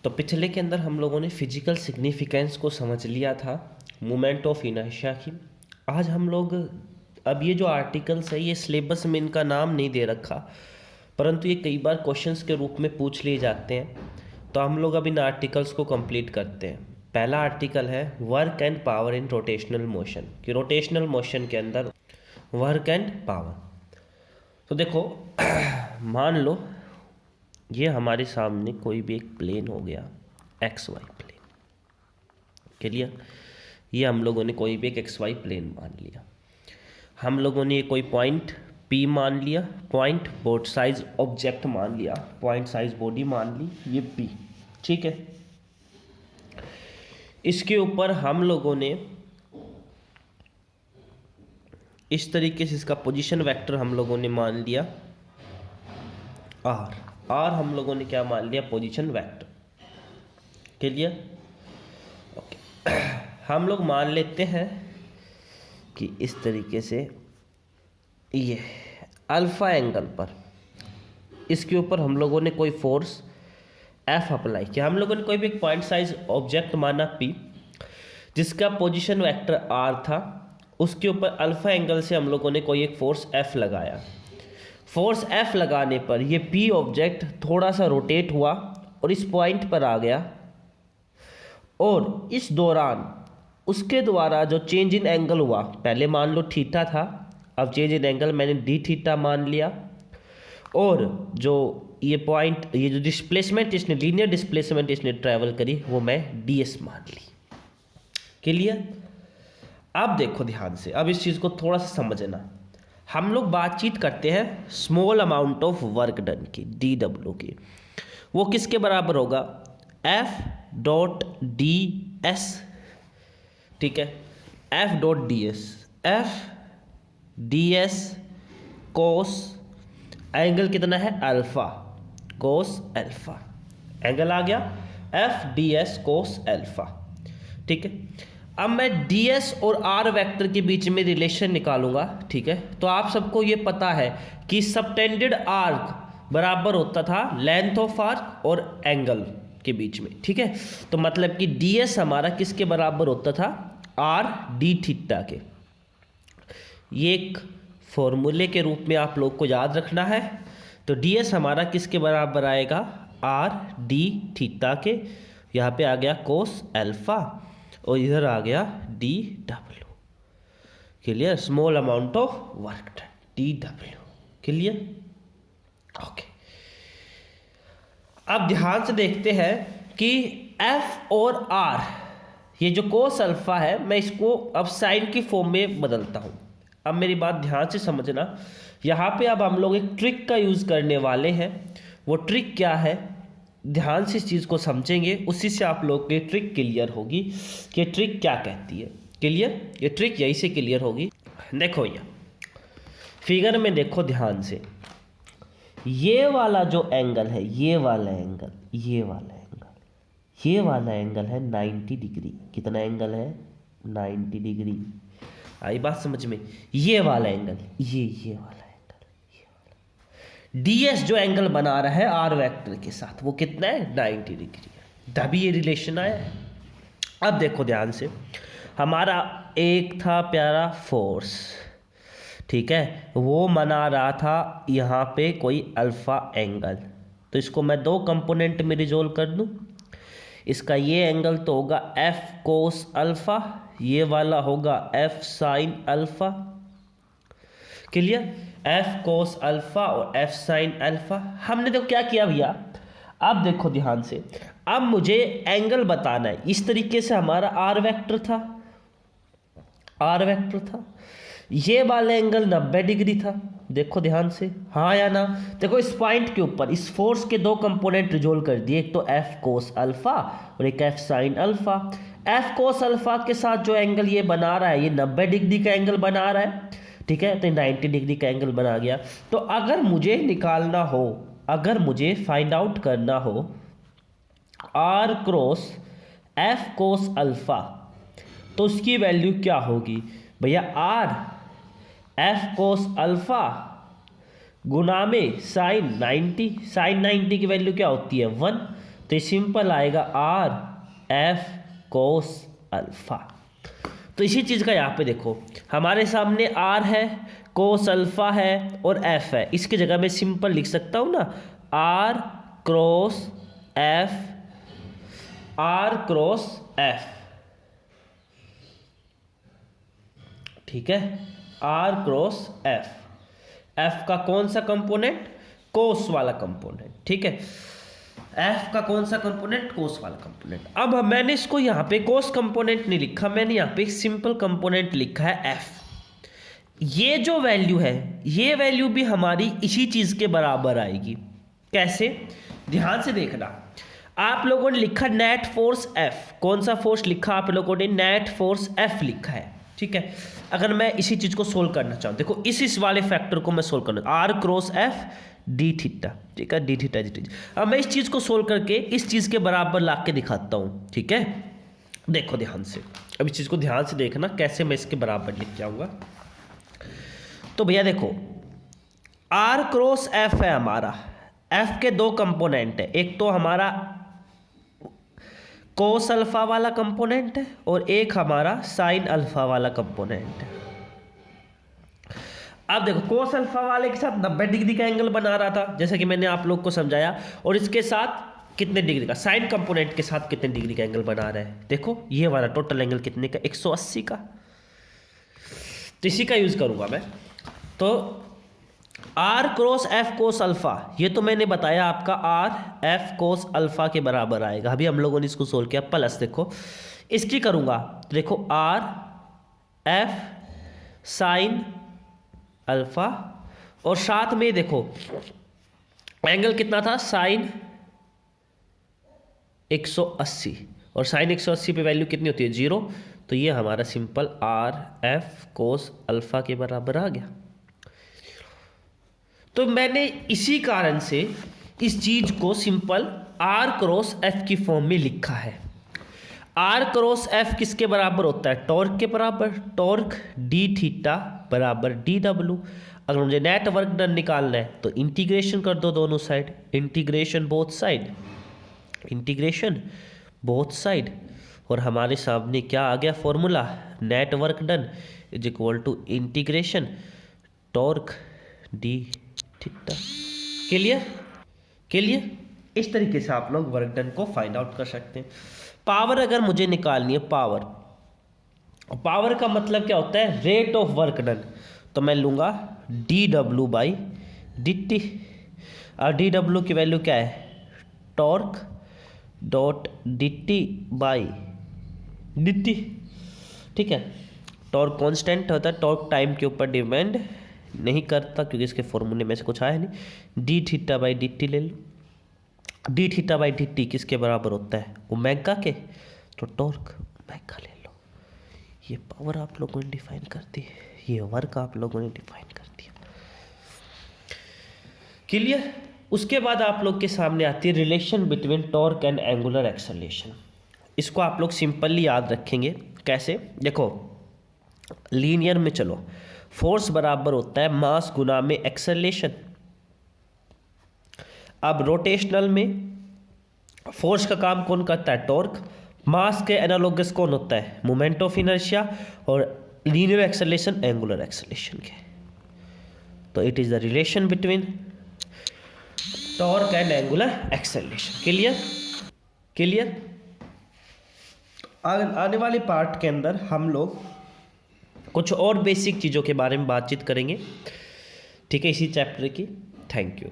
तो पिछले के अंदर हम लोगों ने फिजिकल सिग्निफिकेंस को समझ लिया था मोमेंट ऑफ इनर्शिया की। आज हम लोग अब ये जो आर्टिकल्स है ये सिलेबस में इनका नाम नहीं दे रखा, परंतु ये कई बार क्वेश्चंस के रूप में पूछ लिए जाते हैं। तो हम लोग अब इन आर्टिकल्स को कंप्लीट करते हैं। पहला आर्टिकल है work and power in rotational motion, कि रोटेशनल मोशन के अंदर वर्क एंड पावर। तो देखो मान लो ये हमारे सामने कोई भी एक प्लेन हो गया, एक्स वाई प्लेन। क्लियर? ये हम लोगों ने कोई भी एक एक्स वाई प्लेन मान लिया। हम लोगों ने ये कोई पॉइंट पी मान लिया, पॉइंट बोर्ड साइज ऑब्जेक्ट मान लिया, पॉइंट साइज बॉडी मान ली, ये पी। ठीक है, इसके ऊपर हम लोगों ने इस तरीके से इसका पोजीशन वेक्टर हम लोगों ने मान लिया आर। आर हम लोगों ने क्या मान लिया? Position vector. क्लियर? ओके, हम लोग मान लेते हैं कि इस तरीके से ये अल्फा एंगल पर इसके ऊपर हम लोगों ने कोई फोर्स एफ अप्लाई किया। हम लोगों ने कोई भी एक पॉइंट साइज ऑब्जेक्ट माना पी, जिसका पोजीशन वेक्टर आर था, उसके ऊपर अल्फा एंगल से हम लोगों ने कोई एक फोर्स एफ लगाया। फोर्स एफ लगाने पर ये पी ऑब्जेक्ट थोड़ा सा रोटेट हुआ और इस पॉइंट पर आ गया, और इस दौरान उसके द्वारा जो चेंज इन एंगल हुआ, पहले मान लो थीटा था, अब चेंज इन एंगल मैंने डी थीटा मान लिया, और जो ये पॉइंट, ये जो डिस्प्लेसमेंट इसने, लीनियर डिस्प्लेसमेंट इसने ट्रैवल करी, वो मैं डी एस मान ली। क्लियर? अब देखो ध्यान से, अब इस चीज़ को थोड़ा सा समझना। हम लोग बातचीत करते हैं small amount of work done की, डी डब्ल्यू की। वो किसके बराबर होगा? F dot D S. ठीक है, F dot D S, F D S कोस एंगल कितना है? Alpha, cos alpha. एंगल आ गया F D S cos alpha. ठीक है, अब मैं डी एस और आर वेक्टर के बीच में रिलेशन निकालूंगा। ठीक है, तो आप सबको ये पता है कि सबटेंडेड आर्क बराबर होता था लेंथ ऑफ आर्क और एंगल के बीच में। ठीक है, तो मतलब कि डी एस हमारा किसके बराबर होता था? आर डी थीटा के। ये एक फॉर्मूले के रूप में आप लोग को याद रखना है। तो डी एस हमारा किसके बराबर आएगा? आर डी थीटा के। यहाँ पे आ गया कोस अल्फा और इधर आ गया D W. Clear? Small amount of work done, D W. Clear? Okay, अब ध्यान से देखते हैं कि एफ और आर, ये जो कोस अल्फा है, मैं इसको अब साइन की फॉर्म में बदलता हूं। अब मेरी बात ध्यान से समझना। यहाँ पे अब हम लोग एक ट्रिक का यूज़ करने वाले हैं। वो ट्रिक क्या है? ध्यान से इस चीज़ को समझेंगे, उसी से आप लोग की ट्रिक क्लियर होगी कि ट्रिक क्या कहती है। क्लियर? ये ट्रिक यही से क्लियर होगी। देखो ये फिगर में देखो ध्यान से, ये वाला जो एंगल है, ये वाला एंगल, ये वाला एंगल, ये वाला एंगल है 90 डिग्री। कितना एंगल है? 90 डिग्री। आई बात समझ में? ये वाला एंगल, ये वाला डीएस जो एंगल बना रहा है आर वेक्टर के साथ, वो कितना है? 90 डिग्री है। तभी ये रिलेशन आया है। अब देखो ध्यान से, हमारा एक था प्यारा फोर्स, ठीक है, वो बना रहा था यहाँ पे कोई अल्फा एंगल। तो इसको मैं दो कंपोनेंट में रिजोल्व कर दूँ। इसका ये एंगल तो होगा एफ कोस अल्फा, ये वाला होगा F sine alpha. Clear? F cos alpha और एफ साइन अल्फा। हमने तो क्या किया भैया? अब देखो ध्यान से, अब मुझे एंगल बताना है। इस तरीके से हमारा आर वेक्टर था, आर वेक्टर था, ये वाला एंगल 90 डिग्री था। देखो ध्यान से, हाँ या ना? देखो इस पॉइंट के ऊपर इस फोर्स के दो कंपोनेंट रिजोल्व कर दिए, एक तो एफ कोस अल्फा और एक F sine alpha. F cos alpha के साथ जो एंगल ये बना रहा है, ये 90 डिग्री का एंगल बना रहा है। ठीक है, तो 90 डिग्री का एंगल बना गया। तो अगर मुझे निकालना हो, अगर मुझे फाइंड आउट करना हो R cross F cos alpha, तो उसकी वैल्यू क्या होगी भैया? आर एफ कोस अल्फा गुना में साइन 90। साइन 90 की वैल्यू क्या होती है? 1। तो ये सिंपल आएगा आर एफ कोस अल्फा। तो इसी चीज़ का यहाँ पे देखो, हमारे सामने आर है, कोस अल्फा है और एफ है। इसकी जगह मैं सिंपल लिख सकता हूँ ना, R cross F, R cross F, ठीक है, आर क्रॉस एफ। एफ का कौन सा कंपोनेंट? कोस वाला कंपोनेंट, ठीक है। एफ का कौन सा कंपोनेंट? कोस वाला कंपोनेंट। अब मैंने इसको यहाँ पे कोस कंपोनेंट नहीं लिखा, मैंने यहाँ पे एक सिंपल कंपोनेंट लिखा है एफ। ये जो वैल्यू है, ये वैल्यू भी हमारी इसी चीज के बराबर आएगी। कैसे? ध्यान से देखना, आप लोगों ने लिखा नेट फोर्स एफ। कौन सा फोर्स लिखा आप लोगों ने? नेट फोर्स एफ लिखा है, ठीक है। अगर मैं इसी चीज को सोल्व करना चाहूँ, देखो इस वाले फैक्टर को मैं सोल्व करना, R cross F d theta, ठीक है, डी थीटा डी थीटा। अब मैं इस चीज को सोल्व करके इस चीज के बराबर ला के दिखाता हूँ, ठीक है। देखो ध्यान से, अब इस चीज को ध्यान से देखना कैसे मैं इसके बराबर लिख के आऊंगा। तो भैया देखो, आर क्रॉस एफ है हमारा, एफ के दो कंपोनेंट है, एक तो हमारा कोस अल्फा वाला कंपोनेंट है और एक हमारा साइन अल्फा वाला कंपोनेंट है। अब देखो, कोस अल्फा वाले के साथ 90 डिग्री का एंगल बना रहा था, जैसे कि मैंने आप लोग को समझाया, और इसके साथ कितने डिग्री का, साइन कंपोनेंट के साथ कितने डिग्री का एंगल बना रहा है। देखो ये वाला टोटल एंगल कितने का? 180 का। तो इसी का यूज करूंगा मैं। तो R cross F cos alpha, ये तो मैंने बताया आपका आर एफ कोस अल्फा के बराबर आएगा। अभी हम लोगों ने इसको सोल्व किया, प्लस देखो इसकी करूंगा, देखो आर एफ साइन अल्फा, और साथ में देखो एंगल कितना था? साइन 180, और साइन 180 पे वैल्यू कितनी होती है? 0। तो ये हमारा simple are F cos alpha के बराबर आ गया। तो मैंने इसी कारण से इस चीज को सिंपल आर क्रॉस एफ की फॉर्म में लिखा है। आर क्रॉस एफ किसके बराबर होता है? टॉर्क के बराबर। टॉर्क डी थीटा बराबर डी डब्ल्यू। अगर मुझे नेट वर्क डन निकालना है तो इंटीग्रेशन कर दो दोनों side, integration both side, integration both side, और हमारे सामने क्या आ गया formula? Net work done is equal to integration torque d theta. Clear? Clear? इस तरीके से आप लोग वर्क डन को फाइंड आउट कर सकते हैं। पावर अगर मुझे निकालनी है, पावर का मतलब क्या होता है? Rate of work done. तो मैं लूंगा D W by D T, और डी डब्ल्यू की वैल्यू क्या है? Torque dot D T by D T, ठीक है। टॉर्क कांस्टेंट होता है, टॉर्क टाइम के ऊपर डिपेंड नहीं करता क्योंकि इसके फॉर्मूले में से कुछ आया नहीं। D theta by D T ले लो, D theta by D T किसके बराबर होता है? ओमेगा के, तो टॉर्क ओमेगा ले लो। ये पावर आप लोगों ने डिफाइन कर दी, ये वर्क आप लोगों ने डिफाइन कर दिया। क्लियर? उसके बाद आप लोग के सामने आती है relation between torque and angular acceleration. इसको आप लोग सिंपली याद रखेंगे। कैसे? देखो लीनियर में चलो, फोर्स बराबर होता है मास गुना में एक्सेलरेशन। अब रोटेशनल में फोर्स का काम कौन करता है? टॉर्क। मास के एनालोगस कौन होता है? Moment of inertia. और लीनियर एक्सेलरेशन एंगुलर एक्सेलरेशन के। तो it is the relation between torque and angular acceleration. Clear? Clear? आने वाले पार्ट के अंदर हम लोग कुछ और बेसिक चीज़ों के बारे में बातचीत करेंगे, ठीक है, इसी चैप्टर की। Thank you.